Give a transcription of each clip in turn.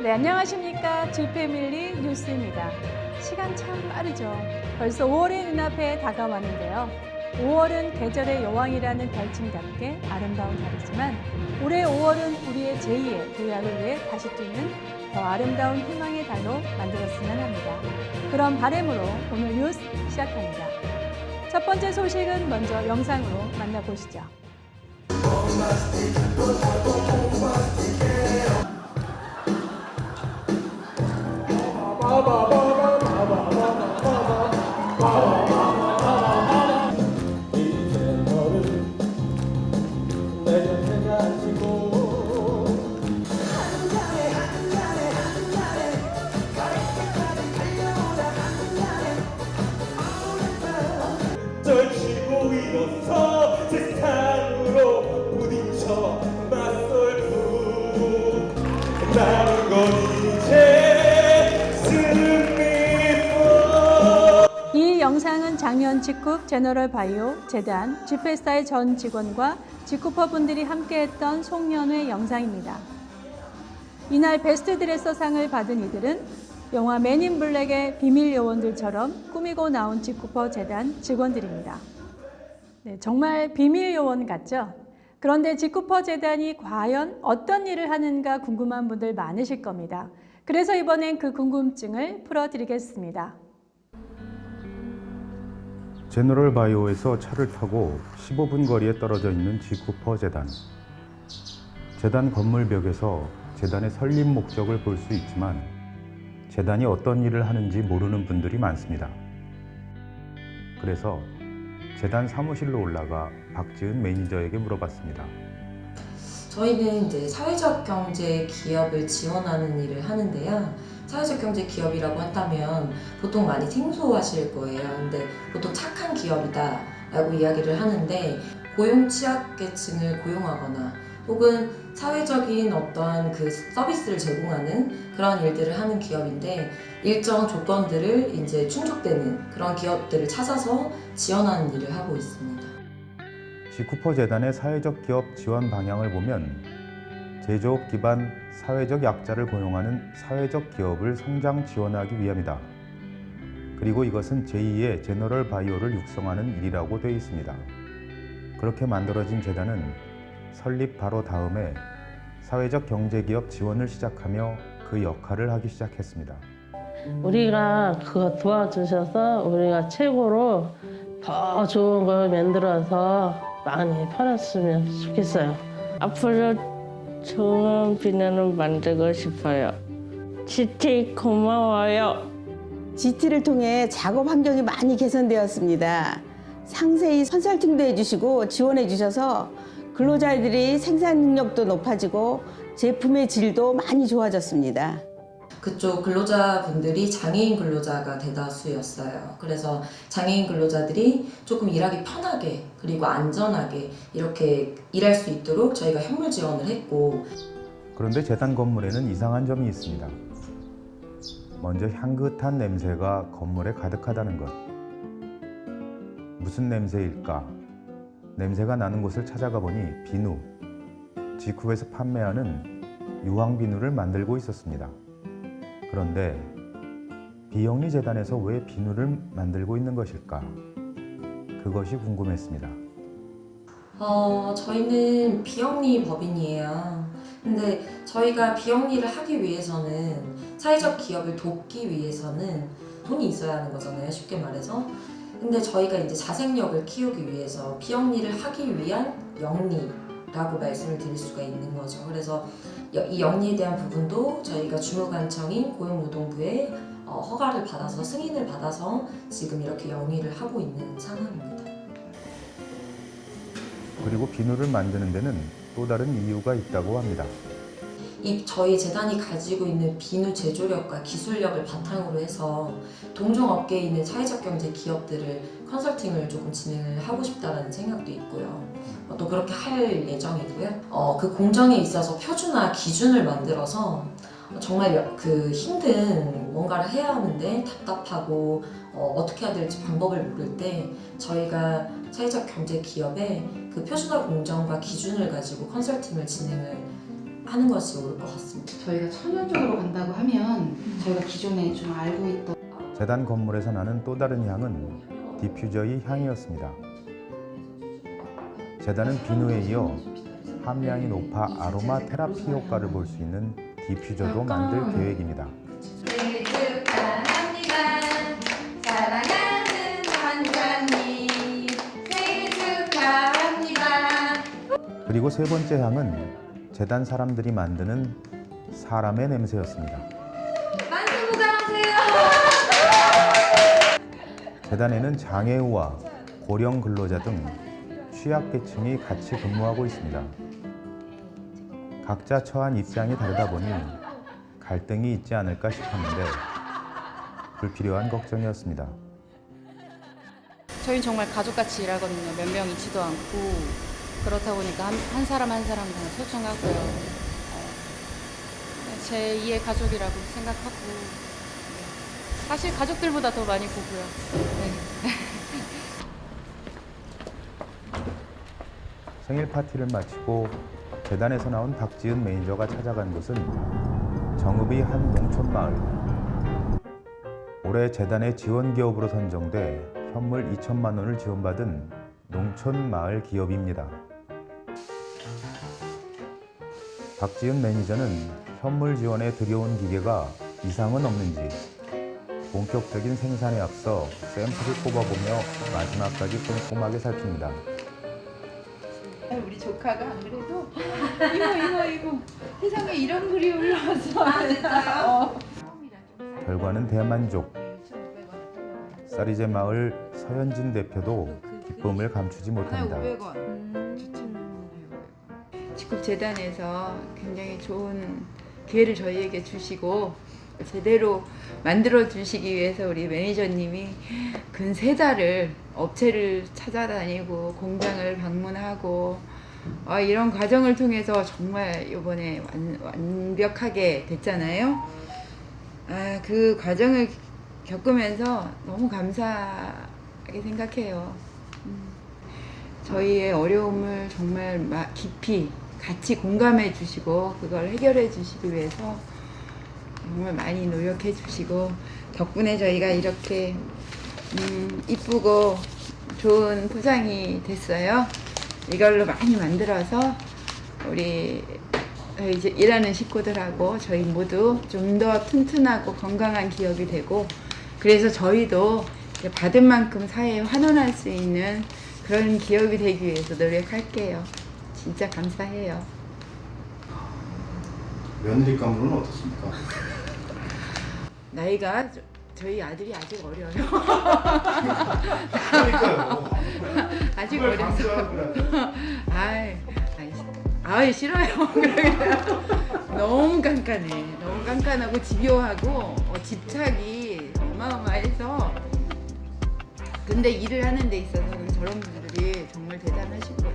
네, 안녕하십니까. G패밀리 뉴스입니다. 시간 참 빠르죠. 벌써 5월이 눈앞에 다가왔는데요. 5월은 계절의 여왕이라는 별칭답게 아름다운 달이지만 올해 5월은 우리의 제2의 도약을 위해 다시 뛰는 더 아름다운 희망의 달로 만들었으면 합니다. 그런 바람으로 오늘 뉴스 시작합니다. 첫 번째 소식은 먼저 영상으로 만나보시죠. 떨치고 일어서 세상으로 부딪혀 맞설고 나는 건 이제 승리뿐. 이 영상은 작년 지쿱 제너럴 바이오 재단 G패스타의 전 직원과 지쿠퍼 분들이 함께했던 송년회 영상입니다. 이날 베스트 드레서상을 받은 이들은 영화 맨 인 블랙의 비밀 요원들처럼 꾸미고 나온 지쿠퍼 재단 직원들입니다. 네, 정말 비밀 요원 같죠? 그런데 지쿠퍼 재단이 과연 어떤 일을 하는가 궁금한 분들 많으실 겁니다. 그래서 이번엔 그 궁금증을 풀어드리겠습니다. 제너럴 바이오에서 차를 타고 15분 거리에 떨어져 있는 지쿠퍼 재단. 재단 건물벽에서 재단의 설립 목적을 볼 수 있지만 재단이 어떤 일을 하는지 모르는 분들이 많습니다. 그래서 재단 사무실로 올라가 박지은 매니저에게 물어봤습니다. 저희는 이제 사회적 경제 기업을 지원하는 일을 하는데요. 사회적 경제 기업이라고 한다면 보통 많이 생소하실 거예요. 근데 보통 착한 기업이다 라고 이야기를 하는데 고용 취약계층을 고용하거나 혹은 사회적인 어떠한 그 서비스를 제공하는 그런 일들을 하는 기업인데 일정 조건들을 이제 충족되는 그런 기업들을 찾아서 지원하는 일을 하고 있습니다. 지쿠퍼 재단의 사회적 기업 지원 방향을 보면 제조업 기반 사회적 약자를 고용하는 사회적 기업을 성장 지원하기 위함이다. 그리고 이것은 제2의 제너럴 바이오를 육성하는 일이라고 되어 있습니다. 그렇게 만들어진 재단은 설립 바로 다음에 사회적 경제기업 지원을 시작하며 그 역할을 하기 시작했습니다. 우리가 그거 도와주셔서 우리가 최고로 더 좋은 걸 만들어서 많이 팔았으면 좋겠어요. 앞으로 좋은 비누를 만들고 싶어요. GT 고마워요. GT를 통해 작업 환경이 많이 개선되었습니다. 상세히 컨설팅도 해주시고 지원해 주셔서 근로자들이 생산 능력도 높아지고 제품의 질도 많이 좋아졌습니다. 그쪽 근로자분들이 장애인 근로자가 대다수였어요. 그래서 장애인 근로자들이 조금 일하기 편하게 그리고 안전하게 이렇게 일할 수 있도록 저희가 현물 지원을 했고. 그런데 재단 건물에는 이상한 점이 있습니다. 먼저 향긋한 냄새가 건물에 가득하다는 것. 무슨 냄새일까? 냄새가 나는 곳을 찾아가 보니 비누, 지쿱에서 판매하는 유황 비누를 만들고 있었습니다. 그런데 비영리 재단에서 왜 비누를 만들고 있는 것일까? 그것이 궁금했습니다. 저희는 비영리 법인이에요. 근데 저희가 비영리를 하기 위해서는 사회적 기업을 돕기 위해서는 돈이 있어야 하는 거잖아요. 쉽게 말해서. 근데 저희가 이제 자생력을 키우기 위해서 비영리를 하기 위한 영리라고 말씀을 드릴 수가 있는 거죠. 그래서 이 영리에 대한 부분도 저희가 주무관청인 고용노동부에 허가를 받아서 승인을 받아서 지금 이렇게 영리를 하고 있는 상황입니다. 그리고 비누를 만드는 데는 또 다른 이유가 있다고 합니다. 저희 재단이 가지고 있는 비누 제조력과 기술력을 바탕으로 해서 동종업계에 있는 사회적 경제 기업들을 컨설팅을 조금 진행을 하고 싶다는 생각도 있고요. 또 그렇게 할 예정이고요. 그 공정에 있어서 표준화 기준을 만들어서 정말 그 힘든 뭔가를 해야 하는데 답답하고 어떻게 해야 될지 방법을 모를 때 저희가 사회적 경제 기업에 그 표준화 공정과 기준을 가지고 컨설팅을 진행을 하는 것이 옳을 것 같습니다. 저희가 천연적으로 간다고 하면 저희가 기존에 좀 알고 있던 재단 건물에서 나는 또 다른 향은 디퓨저의 향이었습니다. 재단은 비누에 이어 함량이 높아 아로마 테라피 효과를 볼 수 있는 디퓨저도 만들 계획입니다. 생일 축하합니다. 사랑하는 원장님 생일 축하합니다. 그리고 세 번째 향은 재단 사람들이 만드는 사람의 냄새였습니다. 만수무강하세요. 재단에는 장애우와 고령 근로자 등 취약계층이 같이 근무하고 있습니다. 각자 처한 입장이 다르다 보니 갈등이 있지 않을까 싶었는데 불필요한 걱정이었습니다. 저희는 정말 가족같이 일하거든요. 몇 명 있지도 않고 그렇다 보니까 한 사람 한 사람 다 소중하고요. 제 2의 가족이라고 생각하고 사실 가족들보다 더 많이 보고요. 네. 생일 파티를 마치고 재단에서 나온 박지은 매니저가 찾아간 곳은 정읍의 한 농촌마을. 올해 재단의 지원 기업으로 선정돼 현물 2천만 원을 지원받은 농촌마을 기업입니다. 박지은 매니저는 현물 지원에 들여온 기계가 이상은 없는지 본격적인 생산에 앞서 샘플을 뽑아보며 마지막까지 꼼꼼하게 살핍니다. 우리 조카가 안 그래도 이거 세상에 이런 글이 올라왔어. 결과는 대만족. 쌀이제 마을 서현진 대표도 기쁨을 감추지 못합니다. 500원. 직급재단에서 굉장히 좋은 기회를 저희에게 주시고 제대로 만들어 주시기 위해서 우리 매니저님이 근 3달을 업체를 찾아다니고 공장을 방문하고 이런 과정을 통해서 정말 이번에 완벽하게 됐잖아요. 그 과정을 겪으면서 너무 감사하게 생각해요. 저희의 어려움을 정말 깊이 같이 공감해 주시고 그걸 해결해 주시기 위해서 정말 많이 노력해 주시고 덕분에 저희가 이렇게 이쁘고 좋은 포장이 됐어요. 이걸로 많이 만들어서 우리 이제 일하는 식구들하고 저희 모두 좀 더 튼튼하고 건강한 기업이 되고 그래서 저희도 받은 만큼 사회에 환원할 수 있는 그런 기업이 되기 위해서 노력할게요. 진짜 감사해요. 며느리 가문은 어떻습니까? 나이가 저희 아들이 아직 어려요. 그러니까요. 아직 어려서. 아이 싫어요. 너무 깐깐해. 너무 깐깐하고 집요하고 집착이 어마어마해서. 근데 일을 하는 데 있어서는 저런 분들이 정말 대단하신 거예요.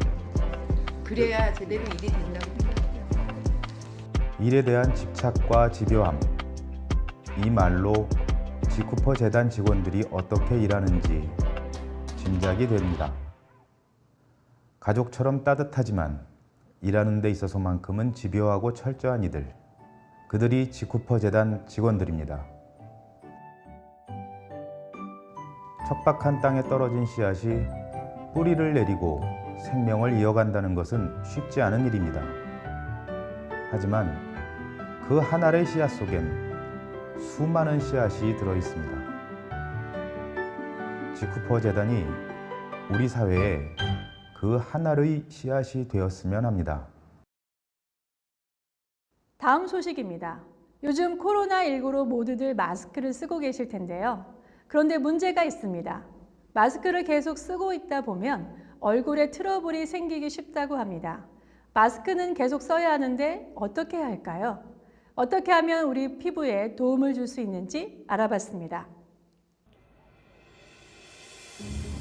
그래야 제대로 일이 된다고 생각해요. 일에 대한 집착과 집요함. 이 말로 지쿠퍼 재단 직원들이 어떻게 일하는지 짐작이 됩니다. 가족처럼 따뜻하지만 일하는 데 있어서만큼은 집요하고 철저한 이들. 그들이 지쿠퍼 재단 직원들입니다. 척박한 땅에 떨어진 씨앗이 뿌리를 내리고 생명을 이어간다는 것은 쉽지 않은 일입니다. 하지만 그 한 알의 씨앗 속엔 수많은 씨앗이 들어 있습니다. 지쿠퍼 재단이 우리 사회에 그 한 알의 씨앗이 되었으면 합니다. 다음 소식입니다. 요즘 코로나19로 모두들 마스크를 쓰고 계실 텐데요. 그런데 문제가 있습니다. 마스크를 계속 쓰고 있다 보면 얼굴에 트러블이 생기기 쉽다고 합니다. 마스크는 계속 써야 하는데 어떻게 해야 할까요? 어떻게 하면 우리 피부에 도움을 줄 수 있는지 알아봤습니다.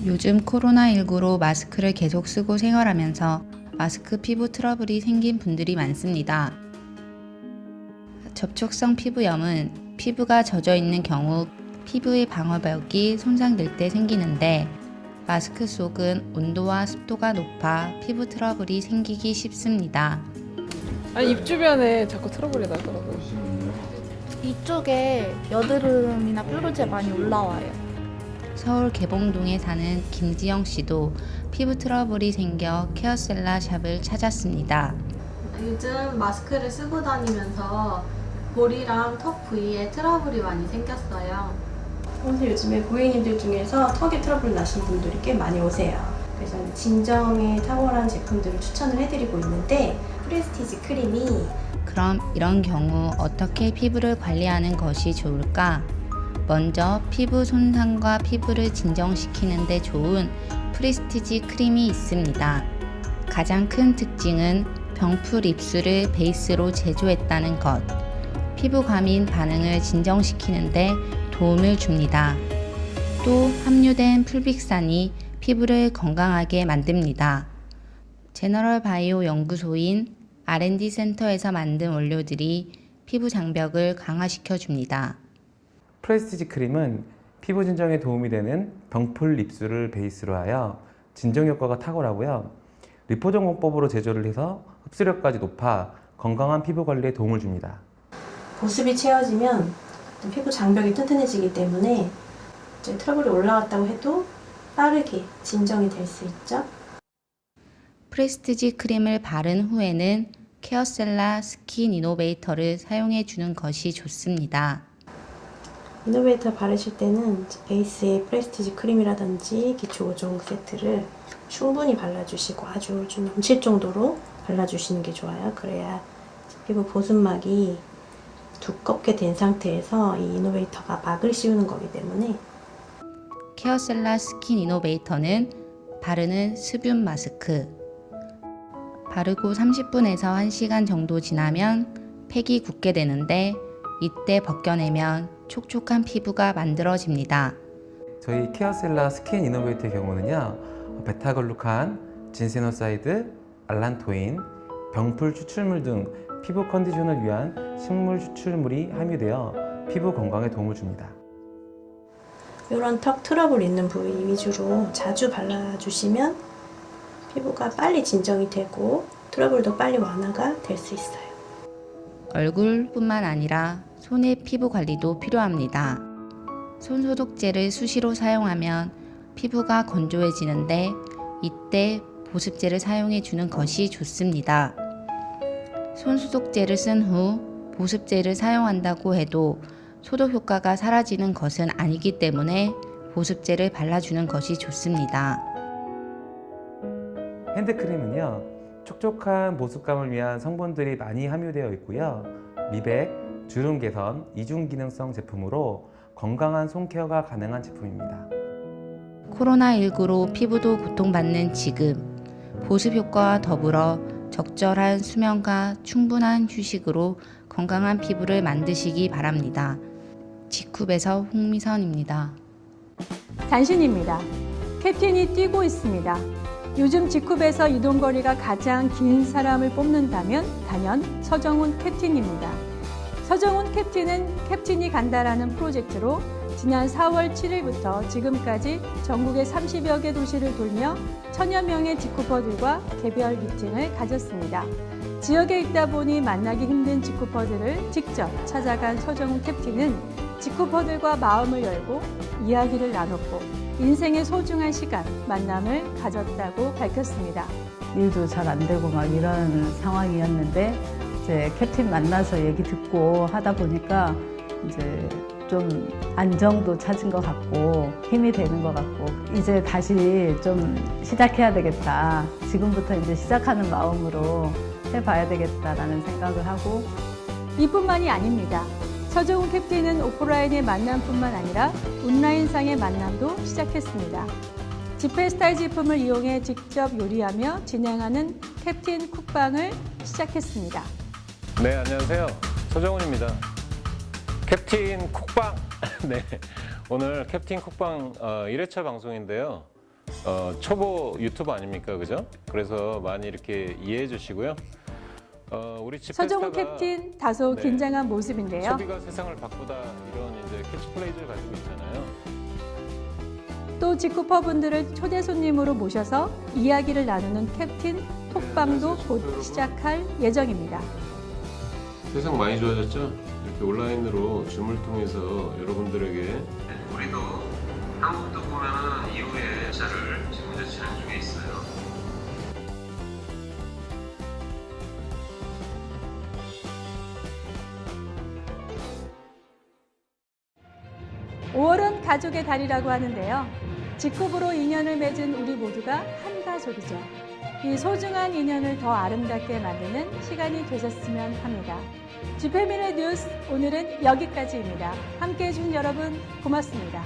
요즘 코로나19로 마스크를 계속 쓰고 생활하면서 마스크 피부 트러블이 생긴 분들이 많습니다. 접촉성 피부염은 피부가 젖어 있는 경우 피부의 방어벽이 손상될 때 생기는데 마스크 속은 온도와 습도가 높아 피부 트러블이 생기기 쉽습니다. 아니 입 주변에 자꾸 트러블이 나더라고요. 이쪽에 여드름이나 뾰루지 많이 올라와요. 서울 개봉동에 사는 김지영 씨도 피부 트러블이 생겨 케어셀라 샵을 찾았습니다. 요즘 마스크를 쓰고 다니면서 볼이랑 턱 부위에 트러블이 많이 생겼어요. 그래서 요즘에 고객님들 중에서 턱에 트러블 나신 분들이 꽤 많이 오세요. 그래서 진정에 탁월한 제품들을 추천을 해드리고 있는데 프레스티지 크림이 그럼 이런 경우 어떻게 피부를 관리하는 것이 좋을까? 먼저 피부 손상과 피부를 진정시키는 데 좋은 프레스티지 크림이 있습니다. 가장 큰 특징은 병풀 입술을 베이스로 제조했다는 것. 피부 과민 반응을 진정시키는 데 도움을 줍니다. 또 함유된 풀빅산이 피부를 건강하게 만듭니다. 제너럴 바이오 연구소인 R&D 센터에서 만든 원료들이 피부 장벽을 강화시켜 줍니다. 프레스티지 크림은 피부 진정에 도움이 되는 병풀 립술을 베이스로 하여 진정 효과가 탁월하고요. 리포전 공법으로 제조를 해서 흡수력까지 높아 건강한 피부 관리에 도움을 줍니다. 보습이 채워지면 피부 장벽이 튼튼해지기 때문에 이제 트러블이 올라왔다고 해도 빠르게 진정이 될 수 있죠. 프레스티지 크림을 바른 후에는 케어셀라 스킨 이노베이터를 사용해 주는 것이 좋습니다. 이노베이터 바르실 때는 베이스에 프레스티지 크림이라든지 기초 보정 세트를 충분히 발라주시고 아주 좀 넘칠 정도로 발라주시는 게 좋아요. 그래야 피부 보습막이 두껍게 된 상태에서 이 이노베이터가 막을 씌우는 거기 때문에 케어셀라 스킨 이노베이터는 바르는 수분 마스크. 바르고 30분에서 1시간 정도 지나면 팩이 굳게 되는데 이때 벗겨내면 촉촉한 피부가 만들어집니다. 저희 케어셀라 스킨 이노베이터의 경우는요, 베타글루칸, 진세노사이드, 알란토인, 병풀 추출물 등 피부 컨디션을 위한 식물 추출물이 함유되어 피부 건강에 도움을 줍니다. 이런 턱 트러블 있는 부위 위주로 자주 발라주시면 피부가 빨리 진정이 되고 트러블도 빨리 완화가 될 수 있어요. 얼굴뿐만 아니라 손의 피부 관리도 필요합니다. 손소독제를 수시로 사용하면 피부가 건조해지는데 이때 보습제를 사용해 주는 것이 좋습니다. 손소독제를 쓴 후 보습제를 사용한다고 해도 소독 효과가 사라지는 것은 아니기 때문에 보습제를 발라주는 것이 좋습니다. 핸드크림은요, 촉촉한 보습감을 위한 성분들이 많이 함유되어 있고요. 미백, 주름 개선, 이중 기능성 제품으로 건강한 손케어가 가능한 제품입니다. 코로나19로 피부도 고통받는 지금 보습 효과와 더불어 적절한 수면과 충분한 휴식으로 건강한 피부를 만드시기 바랍니다. 지쿱에서 홍미선입니다. 단신입니다. 캡틴이 뛰고 있습니다. 요즘 지쿱에서 이동거리가 가장 긴 사람을 뽑는다면 단연 서정훈 캡틴입니다. 서정훈 캡틴은 캡틴이 간다라는 프로젝트로 지난 4월 7일부터 지금까지 전국의 30여 개 도시를 돌며 1000여 명의 지쿠퍼들과 개별 미팅을 가졌습니다. 지역에 있다 보니 만나기 힘든 지쿠퍼들을 직접 찾아간 서정훈 캡틴은 지쿠퍼들과 마음을 열고 이야기를 나눴고 인생의 소중한 시간, 만남을 가졌다고 밝혔습니다. 일도 잘 안 되고 막 이런 상황이었는데 이제 캡틴 만나서 얘기 듣고 하다 보니까 이제 좀 안정도 찾은 것 같고 힘이 되는 것 같고 이제 다시 좀 시작해야 되겠다. 지금부터 이제 시작하는 마음으로 해봐야 되겠다라는 생각을 하고 이뿐만이 아닙니다. 서정훈 캡틴은 오프라인의 만남뿐만 아니라 온라인상의 만남도 시작했습니다. 지페스타일 제품을 이용해 직접 요리하며 진행하는 캡틴 쿡방을 시작했습니다. 네, 안녕하세요. 서정훈입니다. 캡틴 쿡방! 네, 오늘 캡틴 쿡방 1회차 방송인데요. 초보 유튜버 아닙니까, 그죠? 그래서 많이 이렇게 이해해 주시고요. 우리 서정훈 캡틴 다소 긴장한 모습인데요. 소비가 세상을 바꾸다 이런 이제 캐치프레이즈를 가지고 있잖아요. 또 지쿠퍼분들을 초대 손님으로 모셔서 이야기를 나누는 캡틴 톡방도 곧 시작할 예정입니다. 세상 많이 좋아졌죠? 이렇게 온라인으로 줌을 통해서 여러분들에게 우리도 한국도 보면은 이후에 자를 지금 현재 진행 중에 있어요. 5월은 가족의 달이라고 하는데요. 직후부로 인연을 맺은 우리 모두가 한 가족이죠. 이 소중한 인연을 더 아름답게 만드는 시간이 되셨으면 합니다. GPM인의 뉴스 오늘은 여기까지입니다. 함께해 주신 여러분 고맙습니다.